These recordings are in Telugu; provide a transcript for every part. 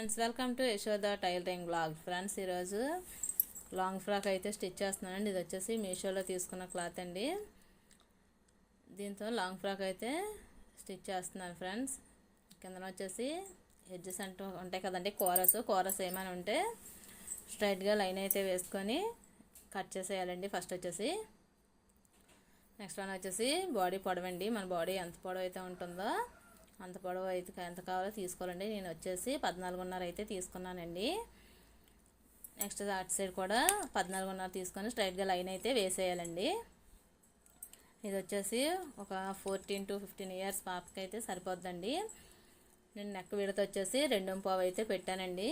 Friends, welcome to Yashoda tailoring blog. Friends, ఈరోజు లాంగ్ ఫ్రాక్ అయితే స్టిచ్ చేస్తున్నానండి. ఇది వచ్చేసి మీషోలో తీసుకున్న క్లాత్ అండి. దీంతో లాంగ్ ఫ్రాక్ అయితే స్టిచ్ చేస్తున్నాను ఫ్రెండ్స్. కింద వచ్చేసి ఎడ్జెస్ అంటూ ఉంటాయి కదండి, కోరస్ ఏమైనా ఉంటే స్ట్రైట్గా లైన్ అయితే వేసుకొని కట్ చేసేయాలండి. ఫస్ట్ వచ్చేసి నెక్స్ట్ వన్ వచ్చేసి బాడీ పొడవండి. మన బాడీ ఎంత పొడవు అయితే ఉంటుందో అంత పొడవు అయితే ఎంత కావాలో తీసుకోవాలండి. నేను వచ్చేసి 14.5 అయితే తీసుకున్నానండి. నెక్స్ట్ అటు సైడ్ కూడా 14.5 తీసుకొని స్ట్రైట్గా లైన్ అయితే వేసేయాలండి. ఇది వచ్చేసి ఒక 14 to 15 ఇయర్స్ పాపకి అయితే సరిపోద్దండి. నేను నెక్ విడత వచ్చేసి 2.5 అయితే పెట్టానండి.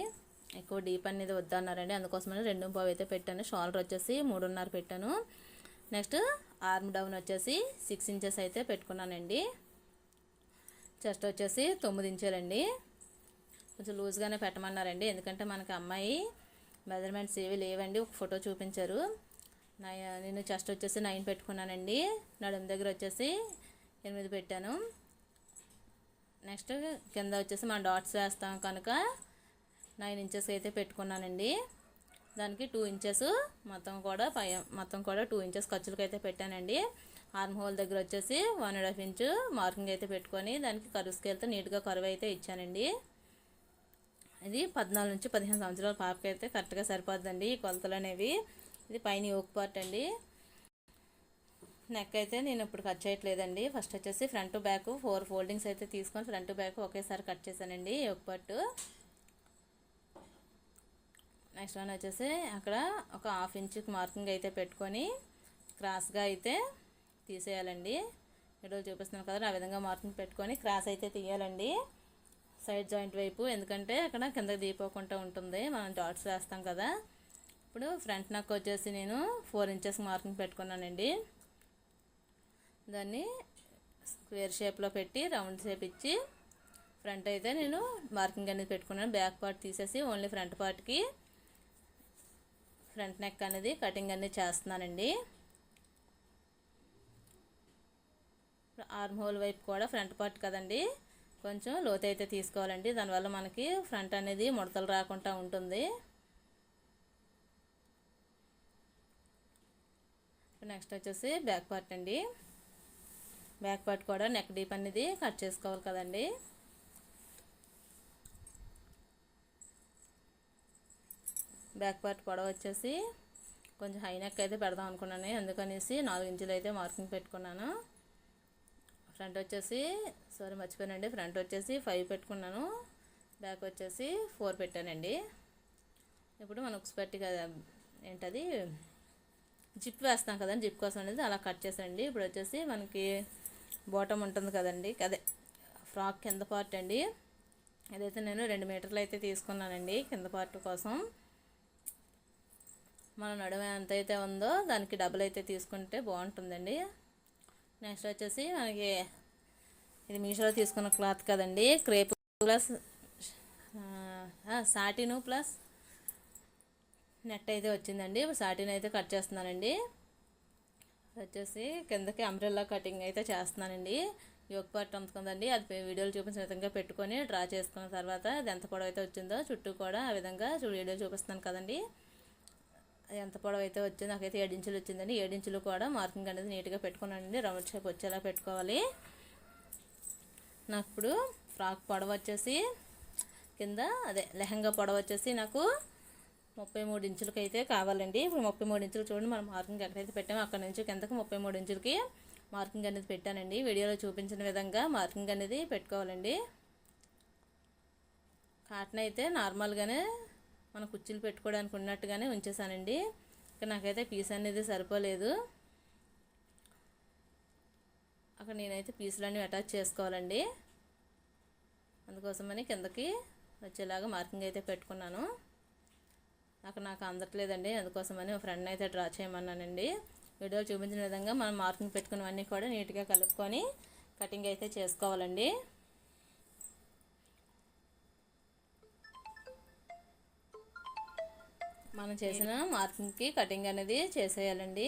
ఎక్కువ డీప్ అనేది వద్దన్నారండి, అందుకోసమని 2.5 అయితే పెట్టాను. షోల్డర్ వచ్చేసి 3.5 పెట్టాను. నెక్స్ట్ ఆర్మ్ డౌన్ వచ్చేసి 6 ఇంచెస్ అయితే పెట్టుకున్నానండి. చెస్ట్ వచ్చేసి 9 ఇంచులండి. కొంచెం లూజ్గానే పెట్టమన్నారండి, ఎందుకంటే మనకి అమ్మాయి మెజర్మెంట్స్ ఏవి లేవండి. ఒక ఫోటో చూపించారు. నేను చెస్ట్ వచ్చేసి 9 పెట్టుకున్నానండి. నడుము దగ్గర వచ్చేసి 8 పెట్టాను. నెక్స్ట్ కింద వచ్చేసి మనం డాట్స్ వేస్తాం కనుక 9 ఇంచెస్ అయితే పెట్టుకున్నానండి. దానికి 2 ఇంచెస్ మొత్తం కూడా 2 ఇంచెస్ ఖర్చులకు అయితే పెట్టానండి. ఆర్మ్ హోల్ దగ్గర వచ్చేసి 1.5 ఇంచు మార్కింగ్ అయితే పెట్టుకొని దానికి కరువు స్కేల్తో నీట్గా కరువు అయితే ఇచ్చానండి. ఇది 14 నుంచి 15 సంవత్సరాల పాపకి అయితే కరెక్ట్గా సరిపోద్దండి ఈ కొలతలు అనేవి. ఇది పైన యోక్ పార్ట్ అండి. నెక్ అయితే నేను ఇప్పుడు కట్ చేయట్లేదండి. ఫస్ట్ వచ్చేసి ఫ్రంట్ బ్యాక్ 4 ఫోల్డింగ్స్ అయితే తీసుకొని ఫ్రంట్ బ్యాక్ ఒకేసారి కట్ చేశానండి యోక్ పార్ట్. నెక్స్ట్ వన్ వచ్చేసి అక్కడ ఒక 1/2 ఇంచుకి మార్కింగ్ అయితే పెట్టుకొని క్రాస్గా అయితే తీసేయాలండి. వీడియోలో చూపిస్తున్నాను కదా, ఆ విధంగా మార్కింగ్ పెట్టుకొని క్రాస్ అయితే తీయాలండి సైడ్ జాయింట్ వైపు, ఎందుకంటే అక్కడ కిందకి దిగిపోకుండా ఉంటుంది, మనం డాట్స్ వేస్తాం కదా. ఇప్పుడు ఫ్రంట్ నెక్ వచ్చేసి నేను 4 ఇంచెస్ మార్కింగ్ పెట్టుకున్నానండి. దాన్ని స్క్వేర్ షేప్లో పెట్టి రౌండ్ షేప్ ఇచ్చి ఫ్రంట్ అయితే నేను మార్కింగ్ అనేది పెట్టుకున్నాను. బ్యాక్ పార్ట్ తీసేసి ఓన్లీ ఫ్రంట్ పార్ట్కి ఫ్రంట్ నెక్ అనేది కటింగ్ అనేది చేస్తున్నానండి. ఆర్మ్ హోల్ వైపు కూడా ఫ్రంట్ పార్ట్ కదండి, కొంచెం లోతు అయితే తీసుకోవాలండి. దానివల్ల మనకి ఫ్రంట్ అనేది ముడతలు రాకుండా ఉంటుంది. నెక్స్ట్ వచ్చేసి బ్యాక్ పార్ట్ అండి. బ్యాక్ పార్ట్ కూడా నెక్ డీప్ అనేది కట్ చేసుకోవాలి కదండి. బ్యాక్ పార్ట్ పొడవు వచ్చేసి కొంచెం హై నెక్ అయితే పెడదాం అనుకున్నాను, అందుకనేసి 4 ఇంచులు అయితే మార్కింగ్ పెట్టుకున్నాను. ఫ్రంట్ వచ్చేసి మర్చిపోయానండి, ఫ్రంట్ వచ్చేసి 5 పెట్టుకున్నాను, బ్యాక్ వచ్చేసి 4 పెట్టానండి. ఇప్పుడు మనం ఉక్స్పట్టి కదా ఏంటది జిప్ వేస్తాం కదండి, జిప్ కోసం అనేది అలా కట్ చేసానండి. ఇప్పుడు వచ్చేసి మనకి బాటమ్ ఉంటుంది కదండి, అదే ఫ్రాక్ కింద పార్ట్ అండి. అదైతే నేను 2 మీటర్లు అయితే తీసుకున్నానండి కింద పార్ట్ కోసం. మన నడుము ఎంత అయితే ఉందో దానికి డబుల్ అయితే తీసుకుంటే బాగుంటుందండి. నెక్స్ట్ వచ్చేసి మనకి ఇది మీషోలో తీసుకున్న క్లాత్ కదండి, crepe plus satin plus net అయితే వచ్చిందండి. ఇప్పుడు సాటిన్ అయితే కట్ చేస్తున్నానండి. వచ్చేసి కిందకి అంబ్రెల్లా కటింగ్ అయితే చేస్తున్నానండి. యోక్ పార్ట్ అందుకుందండి, అది వీడియోలు చూపించిన విధంగా పెట్టుకొని డ్రా చేసుకున్న తర్వాత అది ఎంత పొడవు అయితే వచ్చిందో చుట్టూ కూడా ఆ విధంగా వీడియో చూపిస్తున్నాను కదండి, ఎంత పొడవు అయితే వచ్చింది. నాకైతే 7 ఇంచులు వచ్చిందండి. 7 ఇంచులు కూడా మార్కింగ్ అనేది నీట్గా పెట్టుకున్నానండి. రౌండ్ షేప్ వచ్చేలా పెట్టుకోవాలి. నాకు ఇప్పుడు ఫ్రాక్ పొడవు వచ్చేసి కింద లెహంగా పొడవు వచ్చేసి నాకు 33 ఇంచులకి అయితే కావాలండి. ఇప్పుడు 33 ఇంచులు చూడండి, మనం మార్కింగ్ ఎక్కడైతే పెట్టామో అక్కడ నుంచి కిందకి 33 ఇంచులకి మార్కింగ్ అనేది పెట్టానండి. వీడియోలో చూపించిన విధంగా మార్కింగ్ అనేది పెట్టుకోవాలండి. కాటన్ అయితే నార్మల్గానే మన కుర్చీలు పెట్టుకోవడానికి ఉన్నట్టుగానే ఉంచేసానండి. ఇక్కడ నాకైతే పీస్ అనేది సరిపోలేదు, అక్కడ నేనైతే పీసులన్నీ అటాచ్ చేసుకోవాలండి. అందుకోసమని కిందకి వచ్చేలాగా మార్కింగ్ అయితే పెట్టుకున్నాను. అక్కడ నాకు అందట్లేదండి, అందుకోసమని ఫ్రెండ్ అయితే డ్రా చేయమన్నానండి. వీడియోలో చూపించిన విధంగా మనం మార్కింగ్ పెట్టుకున్నవన్నీ కూడా నీట్గా కలుపుకొని కటింగ్ అయితే చేసుకోవాలండి. మనం చేసిన మార్కింగ్కి కటింగ్ అనేది చేసేయాలండి.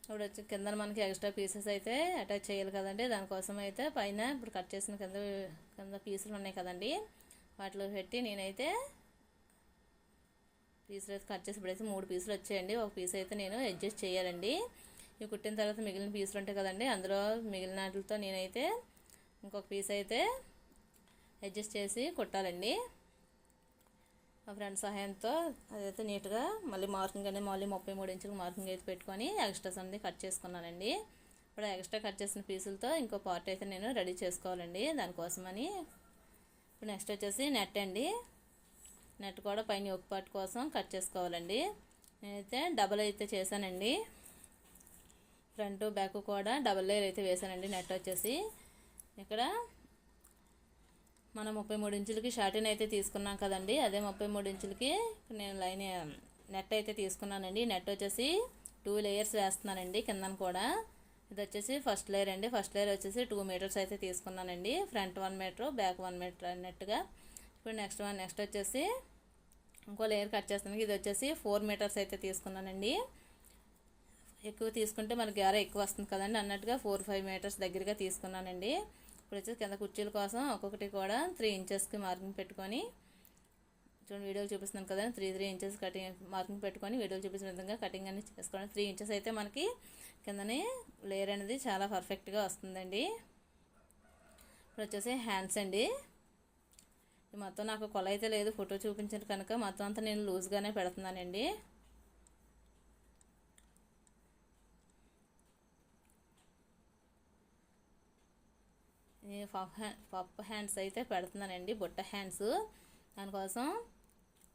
ఇప్పుడు వచ్చి కింద మనకి ఎక్స్ట్రా పీసెస్ అయితే అటాచ్ చేయాలి కదండి, దానికోసం అయితే పైన ఇప్పుడు కట్ చేసిన కింద పీసులు ఉన్నాయి కదండి, వాటిలో పెట్టి నేనైతే పీసులు అయితే కట్ చేసి ఇప్పుడైతే 3 పీసులు వచ్చాయండి. ఒక పీస్ అయితే నేను అడ్జస్ట్ చేయాలండి. ఇవి కుట్టిన తర్వాత మిగిలిన పీసులు ఉంటాయి కదండి, అందులో మిగిలిన వాటితో నేనైతే ఇంకొక పీస్ అయితే అడ్జస్ట్ చేసి కుట్టాలండి. మా ఫ్రెండ్ సహాయంతో అదైతే నీట్గా మళ్ళీ మార్కింగ్ అనేది మళ్ళీ 33 ఇంచులకు మార్కింగ్ అయితే పెట్టుకొని ఎక్స్ట్రాస్ అనేది కట్ చేసుకున్నానండి. ఇప్పుడు ఎక్స్ట్రా కట్ చేసిన పీసులతో ఇంకో పార్ట్ అయితే నేను రెడీ చేసుకోవాలండి దానికోసమని. ఇప్పుడు నెక్స్ట్ వచ్చేసి నెట్ అండి. నెట్ కూడా పైన ఒక పార్ట్ కోసం కట్ చేసుకోవాలండి. నేనైతే డబల్ అయితే చేశానండి. ఫ్రంట్ బ్యాక్ కూడా డబల్ లేయర్ అయితే వేసానండి. నెట్ వచ్చేసి ఇక్కడ మనం 33 ఇంచులకి షార్టిన్ అయితే తీసుకున్నాం కదండి, అదే 33 ఇంచులకి నేను లైన్ నెట్ అయితే తీసుకున్నానండి. నెట్ వచ్చేసి 2 లేయర్స్ వేస్తున్నానండి కిందన కూడా. ఇది వచ్చేసి ఫస్ట్ లేయర్ అండి. ఫస్ట్ లేయర్ వచ్చేసి 2 మీటర్స్ అయితే తీసుకున్నానండి. ఫ్రంట్ 1 మీటర్, బ్యాక్ 1 మీటర్ అన్నట్టుగా. ఇప్పుడు నెక్స్ట్ వచ్చేసి ఇంకో లేయర్ కట్ చేస్తాను. ఇది వచ్చేసి 4 మీటర్స్ అయితే తీసుకున్నానండి. ఎక్కువ తీసుకుంటే మనకి గేర ఎక్కువ వస్తుంది కదండి అన్నట్టుగా 4-5 మీటర్స్ దగ్గరగా తీసుకున్నానండి. ఇప్పుడు వచ్చేసి కింద కుర్చీల కోసం ఒక్కొక్కటి కూడా 3 ఇంచెస్కి మార్కింగ్ పెట్టుకొని, చూడండి వీడియోలు చూపిస్తున్నాను కదా, 3 ఇంచెస్ కటింగ్ మార్కింగ్ పెట్టుకొని వీడియోలు చూపించిన విధంగా కటింగ్ అనేది చేసుకోవడం. 3 ఇంచెస్ అయితే మనకి కిందని లేయర్ అనేది చాలా పర్ఫెక్ట్గా వస్తుందండి. ఇప్పుడు వచ్చేసి హ్యాండ్స్ అండి. ఇది మొత్తం నాకు కొల అయితే లేదు, ఫోటో చూపించాను కనుక మొత్తం అంతా నేను లూజ్గానే పెడుతున్నానండి. పప్ హ్యాండ్స్ అయితే పెడుతున్నానండి, బుట్ట హ్యాండ్స్. దానికోసం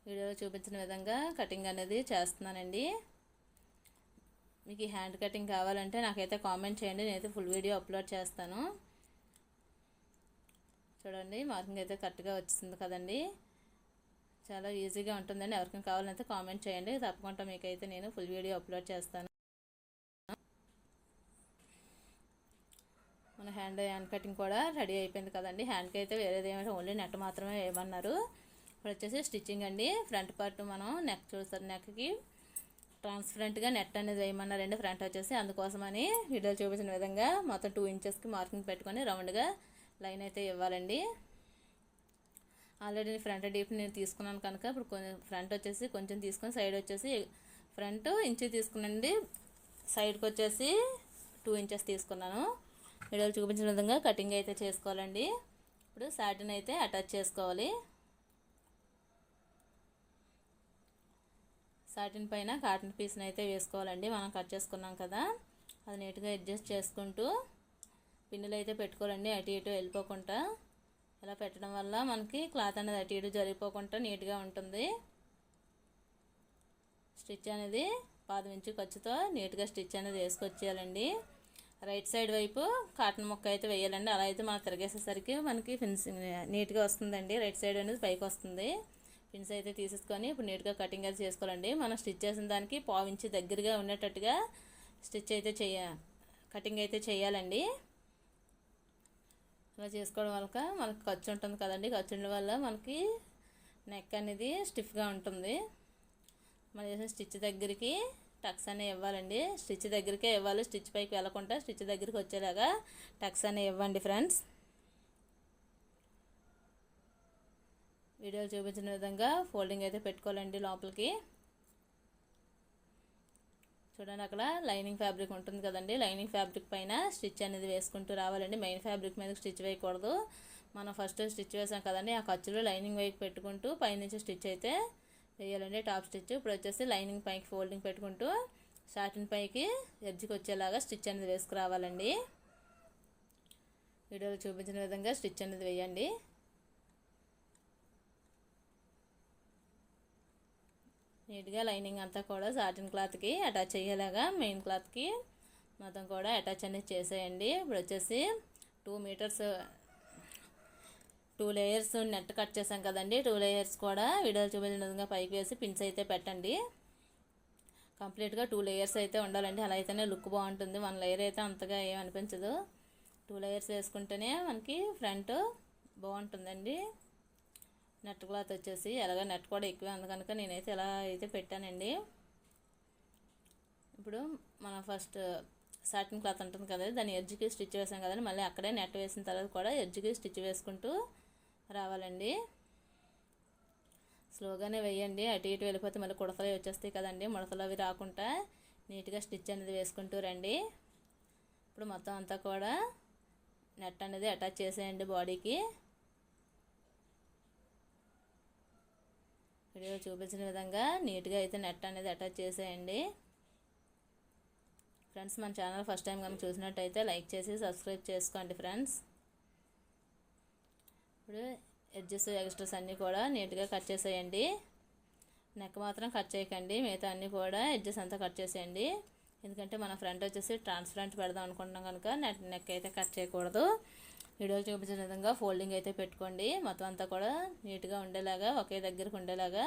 వీడియోలో చూపించిన విధంగా కటింగ్ అనేది చేస్తున్నానండి. మీకు ఈ హ్యాండ్ కటింగ్ కావాలంటే నాకైతే కామెంట్ చేయండి, నేనైతే ఫుల్ వీడియో అప్లోడ్ చేస్తాను. చూడండి మార్కింగ్ అయితే కరెక్ట్గా వచ్చింది కదండి, చాలా ఈజీగా ఉంటుందండి. ఎవరికైనా కావాలంటే కామెంట్ చేయండి, తప్పకుండా మీకైతే నేను ఫుల్ వీడియో అప్లోడ్ చేస్తాను. మన హ్యాండ్ కటింగ్ కూడా రెడీ అయిపోయింది కదండి. హ్యాండ్కి అయితే వేరేది ఏమంటే ఓన్లీ నెట్ మాత్రమే వేయమన్నారు. ఇప్పుడు వచ్చేసి స్టిచ్చింగ్ అండి. ఫ్రంట్ పార్ట్ మనం నెక్ చూస్తారు, నెక్కి ట్రాన్స్పరెంట్గా నెట్ అనేది వేయమన్నారండి ఫ్రంట్ వచ్చేసి. అందుకోసమని వీడియోలో చూపించిన విధంగా మొత్తం 2 ఇంచెస్కి మార్కింగ్ పెట్టుకొని రౌండ్గా లైన్ అయితే ఇవ్వాలండి. ఆల్రెడీ ఫ్రంట్ డీప్ నేను తీసుకున్నాను కనుక ఇప్పుడు ఫ్రంట్ వచ్చేసి కొంచెం తీసుకొని సైడ్ వచ్చేసి ఫ్రంట్ ఇంచు తీసుకునండి, సైడ్కి వచ్చేసి 2 ఇంచెస్ తీసుకున్నాను. వీడియోలు చూపించిన విధంగా కటింగ్ అయితే చేసుకోవాలండి. ఇప్పుడు సాటిన్ అయితే అటాచ్ చేసుకోవాలి. సాటిన్ పైన కాటన్ పీస్ని అయితే వేసుకోవాలండి. మనం కట్ చేసుకున్నాం కదా, అది నీట్గా అడ్జస్ట్ చేసుకుంటూ పిన్నులు అయితే పెట్టుకోవాలండి, అటు ఇటు వెళ్ళిపోకుండా. ఇలా పెట్టడం వల్ల మనకి క్లాత్ అనేది అటు ఇటు జరిగిపోకుండా నీట్గా ఉంటుంది. స్టిచ్ అనేది 10 ఇంచు ఖర్చుతో నీట్గా స్టిచ్ అనేది వేసుకొచ్చేయాలండి. రైట్ సైడ్ వైపు కాటన్ ముక్క అయితే వేయాలండి, అలా అయితే మనం తిరిగేసేసరికి మనకి ఫినిషింగ్ నీట్గా వస్తుందండి. రైట్ సైడ్ అనేది పైకి వస్తుంది. పిన్స్ అయితే తీసేసుకొని ఇప్పుడు నీట్గా కటింగ్ అయితే చేసుకోవాలండి. మనం స్టిచ్ చేసిన దానికి 1/4 ఇంచు దగ్గరగా ఉండేటట్టుగా స్టిచ్ అయితే కటింగ్ అయితే చేయాలండి. అలా చేసుకోవడం వల్ల మనకు ఖర్చు ఉంటుంది కదండి, ఖర్చు ఉండడం వల్ల మనకి నెక్ అనేది స్టిఫ్గా ఉంటుంది. మనం చేసిన స్టిచ్ దగ్గరికి టక్స్ అనేవి ఇవ్వాలండి, స్టిచ్ దగ్గరికే ఇవ్వాలి, స్టిచ్ పైకి వెళ్ళకుండా స్టిచ్ దగ్గరికి వచ్చేలాగా టక్స్ అనేవి ఇవ్వండి ఫ్రెండ్స్. వీడియోలు చూపించిన విధంగా ఫోల్డింగ్ అయితే పెట్టుకోవాలండి లోపలికి. చూడండి అక్కడ లైనింగ్ ఫ్యాబ్రిక్ ఉంటుంది కదండి, లైనింగ్ ఫ్యాబ్రిక్ పైన స్టిచ్ అనేది వేసుకుంటూ రావాలండి. మెయిన్ ఫ్యాబ్రిక్ మీద స్టిచ్ వేయకూడదు. మనం ఫస్ట్ స్టిచ్ వేసాం కదండి, ఆ ఖర్చులో లైనింగ్ వైపు పెట్టుకుంటూ పైనుంచి స్టిచ్ అయితే వేయాలండి, టాప్ స్టిచ్. ఇప్పుడు వచ్చేసి లైనింగ్ పైకి ఫోల్డింగ్ పెట్టుకుంటూ షార్టిన్ పైకి ఎడ్జ్కి వచ్చేలాగా స్టిచ్ అనేది వేసుకురావాలండి. వీడియోలో చూపించిన విధంగా స్టిచ్ అనేది వేయండి. నీట్గా లైనింగ్ అంతా కూడా సాటిన్ క్లాత్కి అటాచ్ అయ్యేలాగా మెయిన్ క్లాత్కి మొత్తం కూడా అటాచ్ అనేది చేసేయండి. ఇప్పుడు వచ్చేసి 2 మీటర్స్ 2 లేయర్స్ నెట్ కట్ చేసాం కదండి, 2 లేయర్స్ కూడా వీడియోలు చూపించిన విధంగా పైకి వేసి పిన్స్ అయితే పెట్టండి. కంప్లీట్గా 2 లేయర్స్ అయితే ఉండాలండి, అలా అయితేనే లుక్ బాగుంటుంది. 1 లేయర్ అయితే అంతగా ఏం అనిపించదు. 2 లేయర్స్ వేసుకుంటేనే మనకి ఫ్రంట్ బాగుంటుందండి. నెట్ క్లాత్ వచ్చేసి ఎలాగ నెట్ కూడా ఎక్కువే ఉంది కనుక నేనైతే ఎలా అయితే పెట్టానండి. ఇప్పుడు మనం ఫస్ట్ సాటిన్ క్లాత్ ఉంటుంది కదా, దాన్ని ఎడ్జ్కి స్టిచ్ వేసాం కదండి, మళ్ళీ అక్కడే నెట్ వేసిన తర్వాత కూడా ఎడ్జ్కి స్టిచ్ వేసుకుంటూ రావాలండి. స్లోగానే వేయండి, అటు ఇటు వెళ్ళిపోతే మళ్ళీ కుడతలు వచ్చేస్తాయి కదండి, ముడతలు అవి రాకుండా నీట్గా స్టిచ్ అనేది వేసుకుంటూ రండి. ఇప్పుడు మొత్తం అంతా కూడా నెట్ అనేది అటాచ్ చేసేయండి బాడీకి. వీడియో చూపించిన విధంగా నీట్గా అయితే నెట్ అనేది అటాచ్ చేసేయండి. ఫ్రెండ్స్, మన ఛానల్ ఫస్ట్ టైం కనుక చూసినట్టయితే లైక్ చేసి సబ్స్క్రైబ్ చేసుకోండి ఫ్రెండ్స్. ఇప్పుడు ఎడ్జెస్ ఎక్స్ట్రాస్ అన్నీ కూడా నీట్గా కట్ చేసేయండి. నెక్ మాత్రం కట్ చేయకండి, మిగతా అన్నీ కూడా ఎడ్జెస్ అంతా కట్ చేసేయండి. ఎందుకంటే మన ఫ్రంట్ వచ్చేసి ట్రాన్స్పరెంట్ పెడదాం అనుకుంటున్నాం కనుక నెక్ అయితే కట్ చేయకూడదు. వీడియో చూపించిన విధంగా ఫోల్డింగ్ అయితే పెట్టుకోండి. మొత్తం అంతా కూడా నీట్గా ఉండేలాగా, ఒకే దగ్గరకు ఉండేలాగా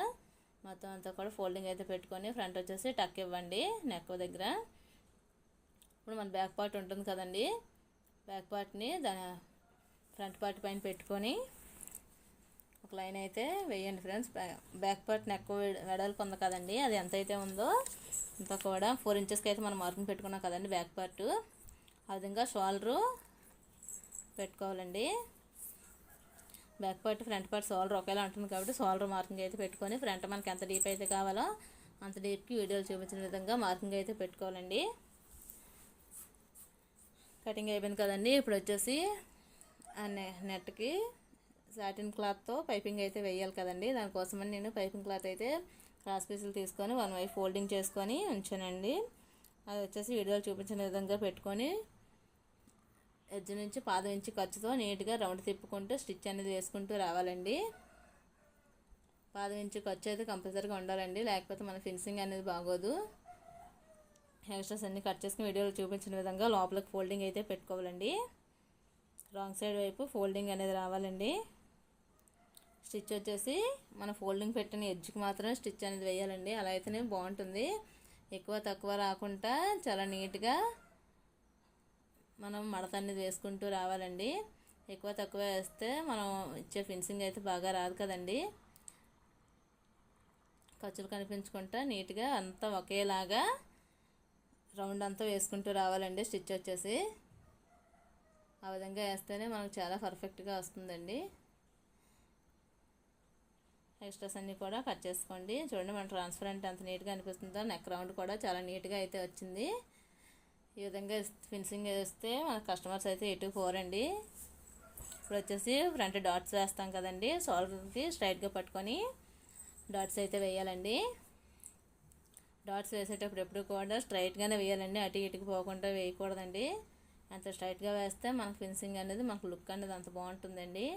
మొత్తం అంతా కూడా ఫోల్డింగ్ అయితే పెట్టుకొని ఫ్రంట్ వచ్చేసి టక్ ఇవ్వండి నెక్ దగ్గర. ఇప్పుడు మన బ్యాక్ పార్ట్ ఉంటుంది కదండి, బ్యాక్ పార్ట్ని దాని ఫ్రంట్ పార్ట్ పైన పెట్టుకొని ఒక లైన్ అయితే వేయండి ఫ్రెండ్స్. బ్యాక్ పార్ట్ నెక్ వెడల్పు ఉంది కదండి, అది ఎంత అయితే ఉందో అంతా కూడా 4 ఇంచెస్కి అయితే మనం మార్కింగ్ పెట్టుకున్నాం కదండి బ్యాక్ పార్ట్. ఆ విధంగా షోల్డరు పెట్టుకోవాలండి. Back part front part shoulder ఒకేలా ఉంటుంది కాబట్టి షోల్డర్ మార్కింగ్ అయితే పెట్టుకొని ఫ్రంట్ మనకి ఎంత డీప్ అయితే కావాలో అంత డీప్కి వీడియోలు చూపించిన విధంగా మార్కింగ్ అయితే పెట్టుకోవాలండి. కటింగ్ అయిపోయింది కదండి. ఇప్పుడు వచ్చేసి ఆ నెట్కి సాటిన్ క్లాత్తో పైపింగ్ అయితే వేయాలి కదండి. దానికోసమని నేను పైపింగ్ క్లాత్ అయితే క్రాస్ పీసులు తీసుకొని 1 వైపు ఫోల్డింగ్ చేసుకొని ఉంచానండి. అది వచ్చేసి వీడియోలో చూపించిన విధంగా పెట్టుకొని ఎడ్జ్ నుంచి 1/2 ఇంచు ఖర్చుతో నీట్గా రౌండ్ తిప్పుకుంటూ స్టిచ్ అనేది వేసుకుంటూ రావాలండి. 1/2 ఇంచు ఖర్చు అయితే కంపల్సరీగా ఉండాలండి, లేకపోతే మన ఫినిషింగ్ అనేది బాగోదు. ఎక్స్ట్రాస్ అన్నీ కట్ చేసుకుని వీడియోలో చూపించిన విధంగా లోపలికి ఫోల్డింగ్ అయితే పెట్టుకోవాలండి. రాంగ్ సైడ్ వైపు ఫోల్డింగ్ అనేది రావాలండి. స్టిచ్ వచ్చేసి మన ఫోల్డింగ్ పెట్టిన ఎడ్జ్కి మాత్రమే స్టిచ్ అనేది వేయాలండి, అలా అయితేనే బాగుంటుంది. ఎక్కువ తక్కువ రాకుండా చాలా నీట్గా మనం మడత అనేది వేసుకుంటూ రావాలండి. ఎక్కువ తక్కువ వేస్తే మనం ఇచ్చే ఫినిషింగ్ అయితే బాగా రాదు కదండి. ఖర్చులు కనిపించకుండా నీట్గా అంతా ఒకేలాగా రౌండ్ అంతా వేసుకుంటూ రావాలండి. స్టిచ్ వచ్చేసి ఆ విధంగా వేస్తేనే మనకు చాలా పర్ఫెక్ట్గా వస్తుందండి. ఎక్స్ట్రాస్ అన్నీ కూడా కట్ చేసుకోండి. చూడండి మన ట్రాన్స్పరెంట్ ఎంత నీట్గా అనిపిస్తుందో, నెక్ రౌండ్ కూడా చాలా నీట్గా అయితే వచ్చింది. ఈ విధంగా ఫినిషింగ్ వేస్తే మన కస్టమర్స్ అయితే ఎటు పోరండి. ఇప్పుడు వచ్చేసి ఫ్రంట్ డాట్స్ వేస్తాం కదండి, షోల్డర్కి స్ట్రైట్గా పట్టుకొని డాట్స్ అయితే వేయాలండి. డాట్స్ వేసేటప్పుడు ఎప్పుడు కూడా స్ట్రైట్గానే వేయాలండి, అటు ఇటుకు పోకుండా వేయకూడదండి. అంత స్ట్రైట్గా వేస్తే మనకు ఫినిషింగ్ అనేది, మనకు లుక్ అనేది అంత బాగుంటుందండి.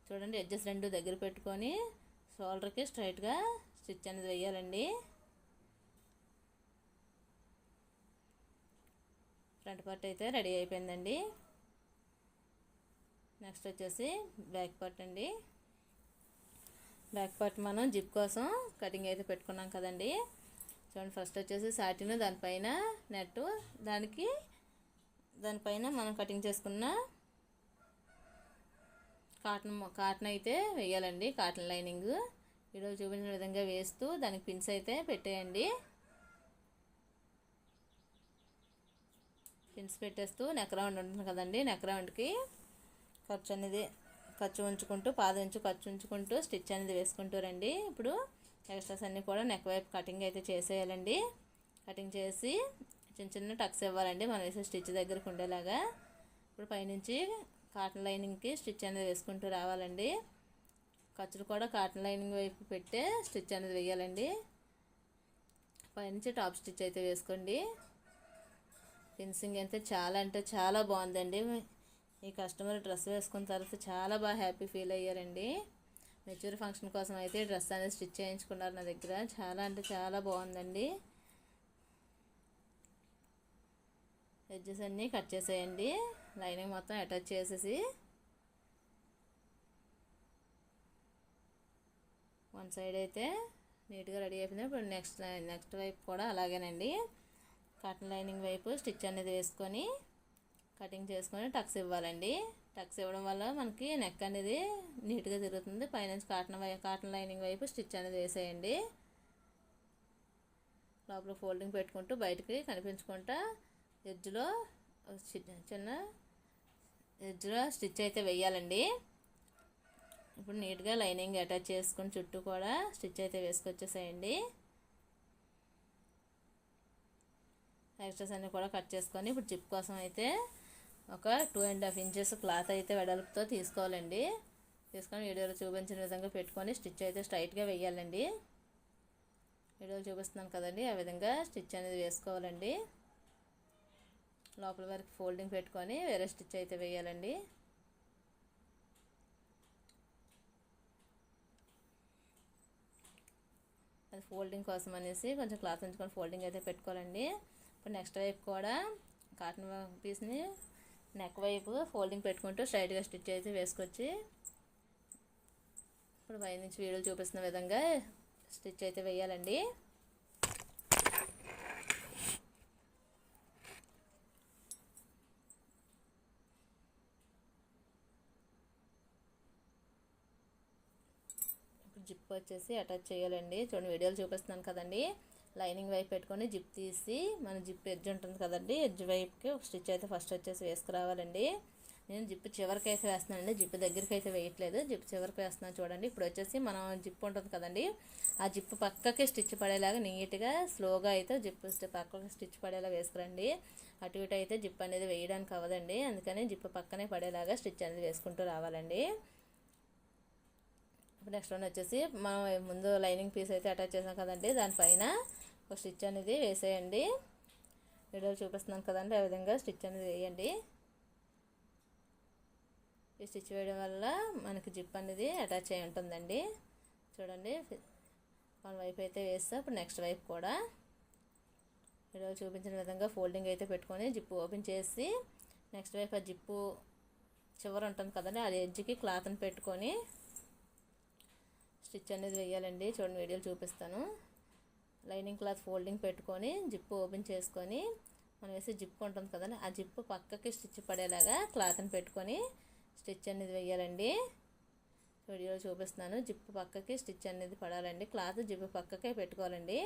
చూడండి, ఎడ్జెస్ 2 దగ్గర పెట్టుకొని షోల్డర్కి స్ట్రైట్గా స్టిచ్ అనేది వేయాలండి. ఫ్రంట్ పార్ట్ అయితే రెడీ అయిపోయిందండి. నెక్స్ట్ వచ్చేసి బ్యాక్ పార్ట్ అండి. బ్యాక్ పార్ట్ మనం జిప్ కోసం కటింగ్ అయితే పెట్టుకున్నాం కదండి. చూడండి, ఫస్ట్ వచ్చేసి సాటిన్, దానిపైన నెట్, దానిపైన మనం కటింగ్ చేసుకున్న కాటన్ అయితే వేయాలండి. కాటన్ లైనింగ్ వీడియో చూపించిన విధంగా వేస్తూ దానికి పిన్స్ అయితే పెట్టేయండి. పిన్స్ పెట్టేస్తూ నెక్ రౌండ్ ఉంటుంది కదండి, నెక్ రౌండ్కి ఖర్చు ఉంచుకుంటూ 1/2 ఇంచు ఖర్చు ఉంచుకుంటూ స్టిచ్ అనేది వేసుకుంటూ రండి. ఇప్పుడు ఎక్స్ట్రాస్ అన్నీ కూడా నెక్ వైపు కటింగ్ అయితే చేసేయాలండి. కటింగ్ చేసి చిన్న చిన్న టక్స్ ఇవ్వాలండి మనం వేసే స్టిచ్ దగ్గరకు ఉండేలాగా. ఇప్పుడు పైనుంచి కాటన్ లైనింగ్కి స్టిచ్ అనేది వేసుకుంటూ రావాలండి. ఖర్చులు కూడా కాటన్ లైనింగ్ వైపు పెట్టే స్టిచ్ అనేది వేయాలండి. పైనుంచి టాప్ స్టిచ్ అయితే వేసుకోండి. ఫినిషింగ్ అయితే చాలా అంటే చాలా బాగుందండి. ఈ కస్టమర్ డ్రెస్ వేసుకున్న తర్వాత చాలా బాగా హ్యాపీ ఫీల్ అయ్యారండి. మెచ్యూర్ ఫంక్షన్ కోసం అయితే డ్రెస్ అనేది స్టిచ్ చేయించుకున్నారు నా దగ్గర. చాలా అంటే చాలా బాగుందండి. ఎడ్జెస్ అన్నీ కట్ చేసేయండి. లైనింగ్ మొత్తం అటాచ్ చేసేసి వన్ సైడ్ అయితే నీట్గా రెడీ అయిపోయింది. ఇప్పుడు నెక్స్ట్ వైపు కూడా అలాగేనండి. కాటన్ లైనింగ్ వైపు స్టిచ్ అనేది వేసుకొని కటింగ్ చేసుకొని టక్స్ ఇవ్వాలండి. టక్స్ ఇవ్వడం వల్ల మనకి నెక్ అనేది నీట్గా తిరుగుతుంది. పైనుంచి కాటన్ లైనింగ్ వైపు స్టిచ్ అనేది వేసేయండి. లోపల ఫోల్డింగ్ పెట్టుకుంటూ బయటికి కనిపించుకుంటా ఎడ్జ్లో చిన్న ఎడ్జ్లో స్టిచ్ అయితే వేయాలండి. ఇప్పుడు నీట్గా లైనింగ్ అటాచ్ చేసుకుని చుట్టూ కూడా స్టిచ్ అయితే వేసుకొచ్చేసేయండి. ఎక్స్ట్రాస్ అన్నీ కూడా కట్ చేసుకొని ఇప్పుడు జిప్ కోసం అయితే ఒక 2.5 ఇంచెస్ క్లాత్ అయితే వెడల్పుతో తీసుకోవాలండి. తీసుకొని వీడియోలో చూపించిన విధంగా పెట్టుకొని స్టిచ్ అయితే స్ట్రైట్గా వేయాలండి. వీడియోలో చూపిస్తున్నాను కదండి, ఆ విధంగా స్టిచ్ అనేది వేసుకోవాలండి. లోపల వరకు ఫోల్డింగ్ పెట్టుకొని వేరే స్టిచ్ అయితే వేయాలండి. అది ఫోల్డింగ్ కోసం అనేసి కొంచెం క్లాత్ ఉంచుకొని ఫోల్డింగ్ అయితే పెట్టుకోవాలండి. ఇప్పుడు నెక్స్ట్ వైపు కూడా కాటన్ పీస్ని నెక్ వైపు ఫోల్డింగ్ పెట్టుకుంటూ స్ట్రైట్గా స్టిచ్ అయితే వేసుకొచ్చి ఇప్పుడు పై నుంచి వీడియో చూపిస్తున్న విధంగా స్టిచ్ అయితే వేయాలండి. ఇప్పుడు జిప్ వచ్చేసి అటాచ్ చేయాలండి. చూడండి వీడియోలు చూపిస్తున్నాను కదండి, లైనింగ్ వైపు పెట్టుకొని జిప్ తీసి మన జిప్ ఎడ్జ్ ఉంటుంది కదండి, ఎడ్జ్ వైపుకి ఒక స్టిచ్ అయితే ఫస్ట్ వచ్చేసి వేసుకురావాలండి. నేను జిప్ చివరికి అయితే వేస్తున్నానండి, జిప్ దగ్గరికి అయితే వేయట్లేదు, జిప్ చివరికి వేస్తున్నాను చూడండి. ఇప్పుడు వచ్చేసి మనం జిప్ ఉంటుంది కదండి, ఆ జిప్ పక్కకి స్టిచ్ పడేలాగా నీట్గా స్లోగా అయితే జిప్ పక్కకి స్టిచ్ పడేలా వేసుకురండి. అటు ఇటు అయితే జిప్ అనేది వేయడానికి అవ్వదండి, అందుకని జిప్ పక్కనే పడేలాగా స్టిచ్ అనేది వేసుకుంటూ రావాలండి. ఇప్పుడు నెక్స్ట్ వన్ వచ్చేసి మనం ముందు లైనింగ్ పీస్ అయితే అటాచ్ చేసాం కదండి, దానిపైన ఒక స్టిచ్ అనేది వేసేయండి. వీడియోలో చూపిస్తున్నాను కదండి, ఆ విధంగా స్టిచ్ అనేది వేయండి. ఈ స్టిచ్ వేయడం వల్ల మనకి జిప్ అనేది అటాచ్ అయి ఉంటుందండి. చూడండి వన్ వైపు అయితే వేస్తా, ఇప్పుడు నెక్స్ట్ వైపు కూడా వీడియోలో చూపించిన విధంగా ఫోల్డింగ్ అయితే పెట్టుకొని జిప్పు ఓపెన్ చేసి నెక్స్ట్ వైపు ఆ జిప్పు చివర ఉంటుంది కదండి, అది ఎడ్జ్కి క్లాత్ని పెట్టుకొని స్టిచ్ అనేది వేయాలండి. చూడండి వీడియోలు చూపిస్తాను. లైనింగ్ క్లాత్ ఫోల్డింగ్ పెట్టుకొని జిప్పు ఓపెన్ చేసుకొని మనం వేసి జిప్పు ఉంటుంది కదండి, ఆ జిప్పు పక్కకి స్టిచ్ పడేలాగా క్లాత్ని పెట్టుకొని స్టిచ్ అనేది వేయాలండి. వీడియోలో చూపిస్తున్నాను. జిప్పు పక్కకి స్టిచ్ అనేది పడాలండి, క్లాత్ జిప్పు పక్కకే పెట్టుకోవాలండి.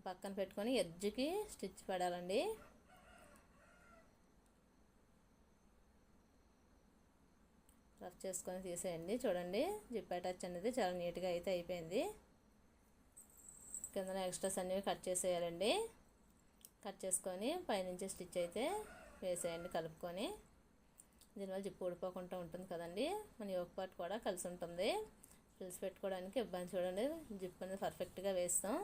పక్కన పెట్టుకొని ఎడ్జ్కి స్టిచ్ పడాలండి. రఫ్ చేసుకొని తీసేయండి. చూడండి జిప్ అటాచ్ అనేది చాలా నీట్గా అయితే అయిపోయింది. కింద ఎక్స్ట్రాస్ అనేవి కట్ చేసేయాలండి. కట్ చేసుకొని పైనుంచి స్టిచ్ అయితే వేసేయండి కలుపుకొని. దీనివల్ల జిప్పు ఊడిపోకుండా ఉంటుంది కదండి, మన యోక్ పార్ట్ కూడా కలిసి ఉంటుంది. ఫ్రిల్స్ పెట్టుకోవడానికి ఇబ్బంది. చూడండి జిప్ అనేది పర్ఫెక్ట్గా వేస్తాం,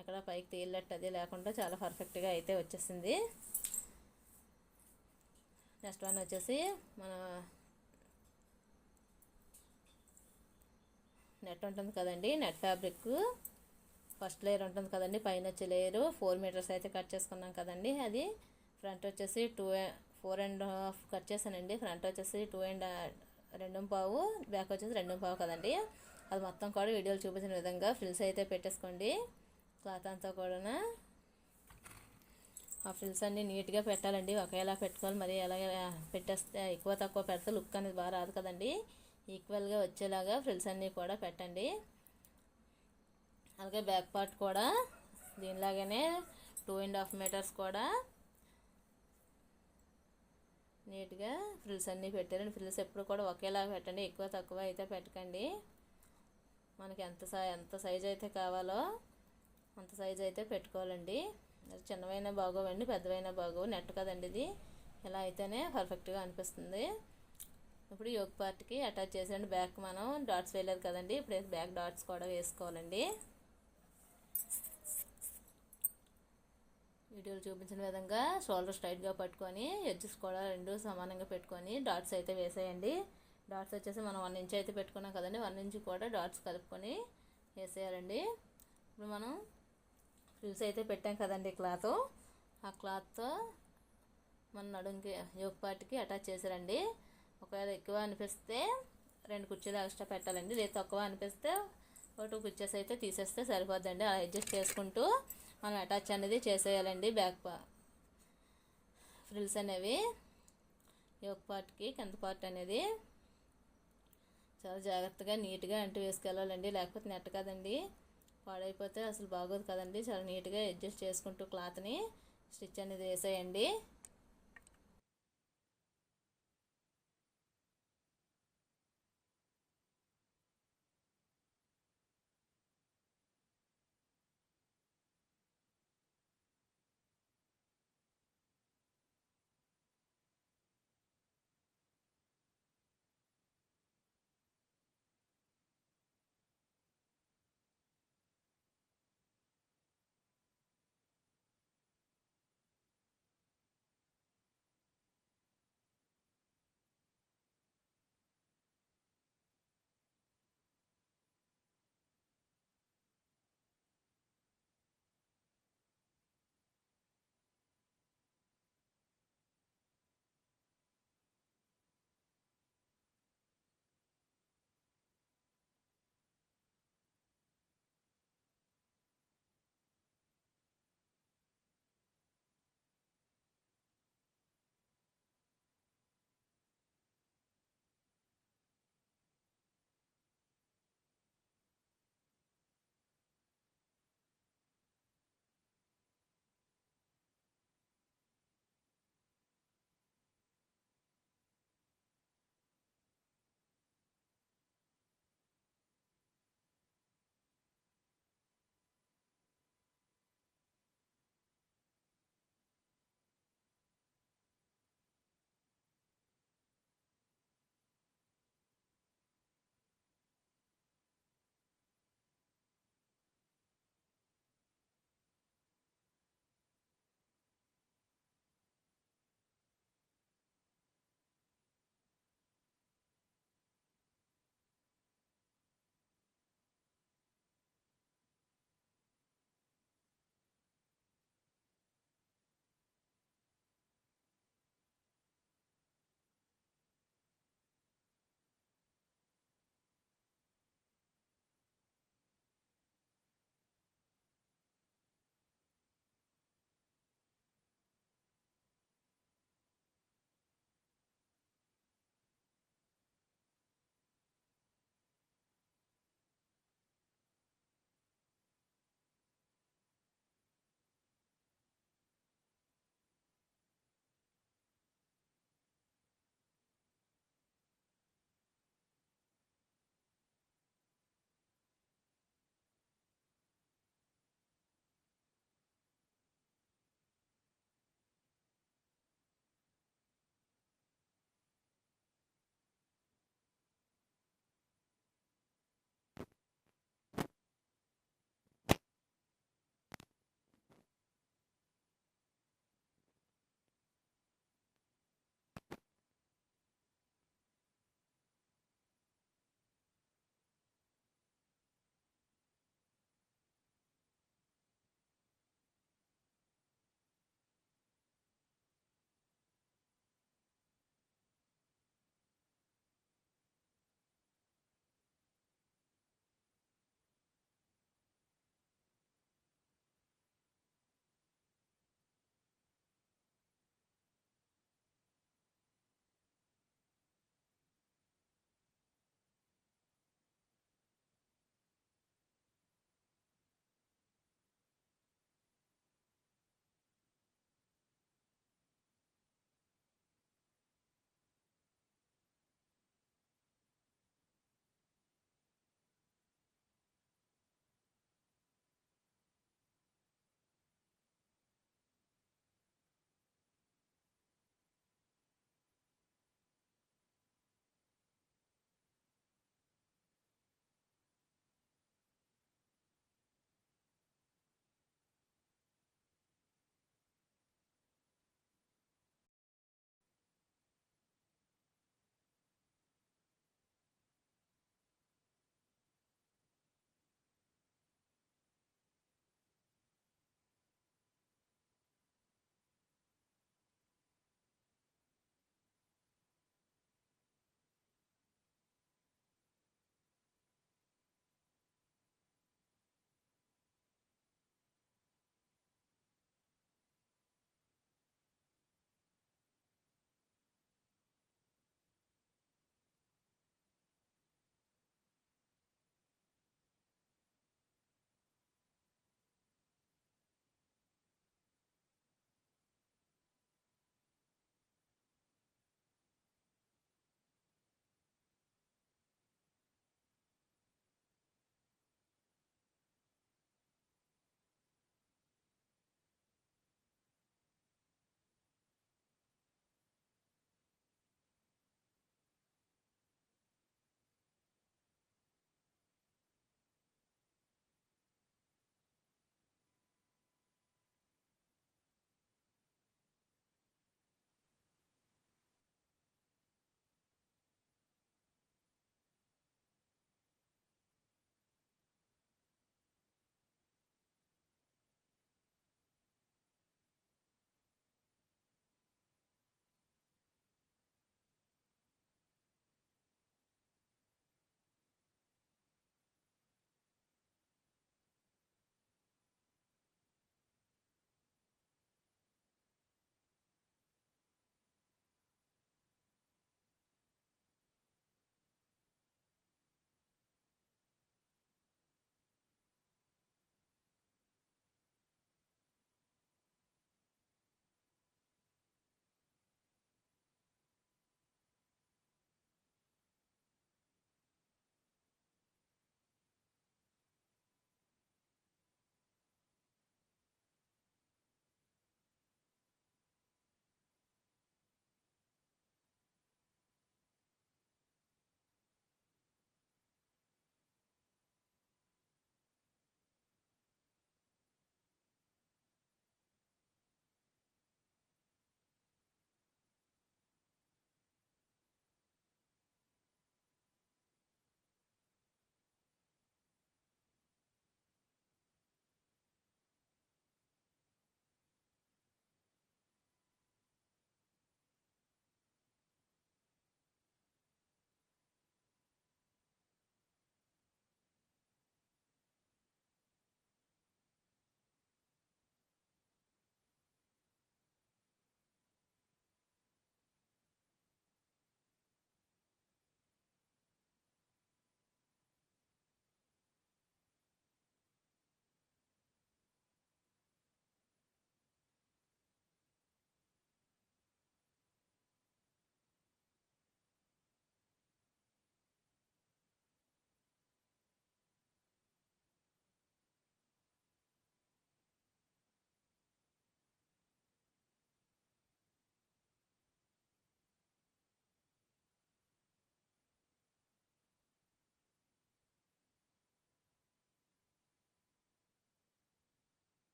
ఎక్కడ పైకి తేలినట్టు అది లేకుండా చాలా పర్ఫెక్ట్గా అయితే వచ్చేసింది. నెక్స్ట్ వన్ వచ్చేసి మన నెట్ ఉంటుంది కదండి, నెట్ ఫ్యాబ్రిక్ ఫస్ట్ లేయర్ ఉంటుంది కదండి, పైన వచ్చే లేయరు 4 మీటర్స్ అయితే కట్ చేసుకున్నాం కదండి. అది ఫ్రంట్ వచ్చేసి 4.5 కట్ చేశానండి. ఫ్రంట్ వచ్చేసి 2.5, బ్యాక్ వచ్చేసి 2.5 కదండి. అది మొత్తం కూడా వీడియోలు చూపించిన విధంగా ఫ్రిల్స్ అయితే పెట్టేసుకోండి. క్లాత్ అంతా కూడా ఆ ఫ్రిల్స్ అన్నీ నీట్గా పెట్టాలండి, ఒకేలా పెట్టుకోవాలి. మరి ఎలా పెట్టేస్తే ఎక్కువ తక్కువ పెడితే లుక్ అనేది బాగా రాదు కదండి. ఈక్వల్గా వచ్చేలాగా ఫ్రిల్స్ అన్నీ కూడా పెట్టండి. అలాగే బ్యాక్ పార్ట్ కూడా దీనిలాగానే 2.5 మీటర్స్ కూడా నీట్గా ఫ్రిల్స్ అన్నీ పెట్టారండి. ఫ్రిల్స్ ఎప్పుడు కూడా ఒకేలా పెట్టండి, ఎక్కువ తక్కువ అయితే పెట్టకండి. మనకి ఎంత సైజ్ అయితే కావాలో అంత సైజ్ అయితే పెట్టుకోవాలండి. చిన్నవైనా బాగోవండి, పెద్దవైనా బాగోవు, నెట్ కదండి ఇది, ఇలా అయితేనే పర్ఫెక్ట్గా అనిపిస్తుంది. ఇప్పుడు యోక్ పార్ట్కి అటాచ్ చేసేయండి. బ్యాక్ మనం డాట్స్ వేయలేదు కదండి, ఇప్పుడు బ్యాక్ డాట్స్ కూడా వేసుకోవాలండి. వీడియోలో చూపించిన విధంగా షోల్డర్ స్ట్రైట్గా పట్టుకొని ఎడ్జెస్ కూడా రెండు సమానంగా పెట్టుకొని డాట్స్ అయితే వేసేయండి. డాట్స్ వచ్చేసి మనం 1 ఇంచ్ అయితే పెట్టుకున్నాం కదండి, 1 ఇంచ్ కూడా డాట్స్ కలుపుకొని వేసేయాలండి. ఇప్పుడు మనం ఫ్రిల్స్ అయితే పెట్టాం కదండి క్లాత్, ఆ క్లాత్తో మన నడుంకి యోక్ పార్ట్కి అటాచ్ చేసారండి. ఒకవేళ ఎక్కువ అనిపిస్తే 2 కుర్చీలు ఎక్స్ట్రా పెట్టాలండి, లేదా తక్కువ అనిపిస్తే 2 కుర్చీస్ అయితే తీసేస్తే సరిపోద్దండి. అలా అడ్జస్ట్ చేసుకుంటూ మనం అటాచ్ అనేది చేసేయాలండి. బ్యాక్ ఫ్రిల్స్ అనేవి యోక్ పార్ట్కి కింద పార్ట్ అనేది చాలా జాగ్రత్తగా నీట్గా అంటూ వేసుకెళ్ళాలండి, లేకపోతే నెట్ కదండి, పాడైపోతే అసలు బాగోదు కదండి. చాలా నీట్గా అడ్జస్ట్ చేసుకుంటూ క్లాత్ని స్టిచ్ అనేది వేసేయండి.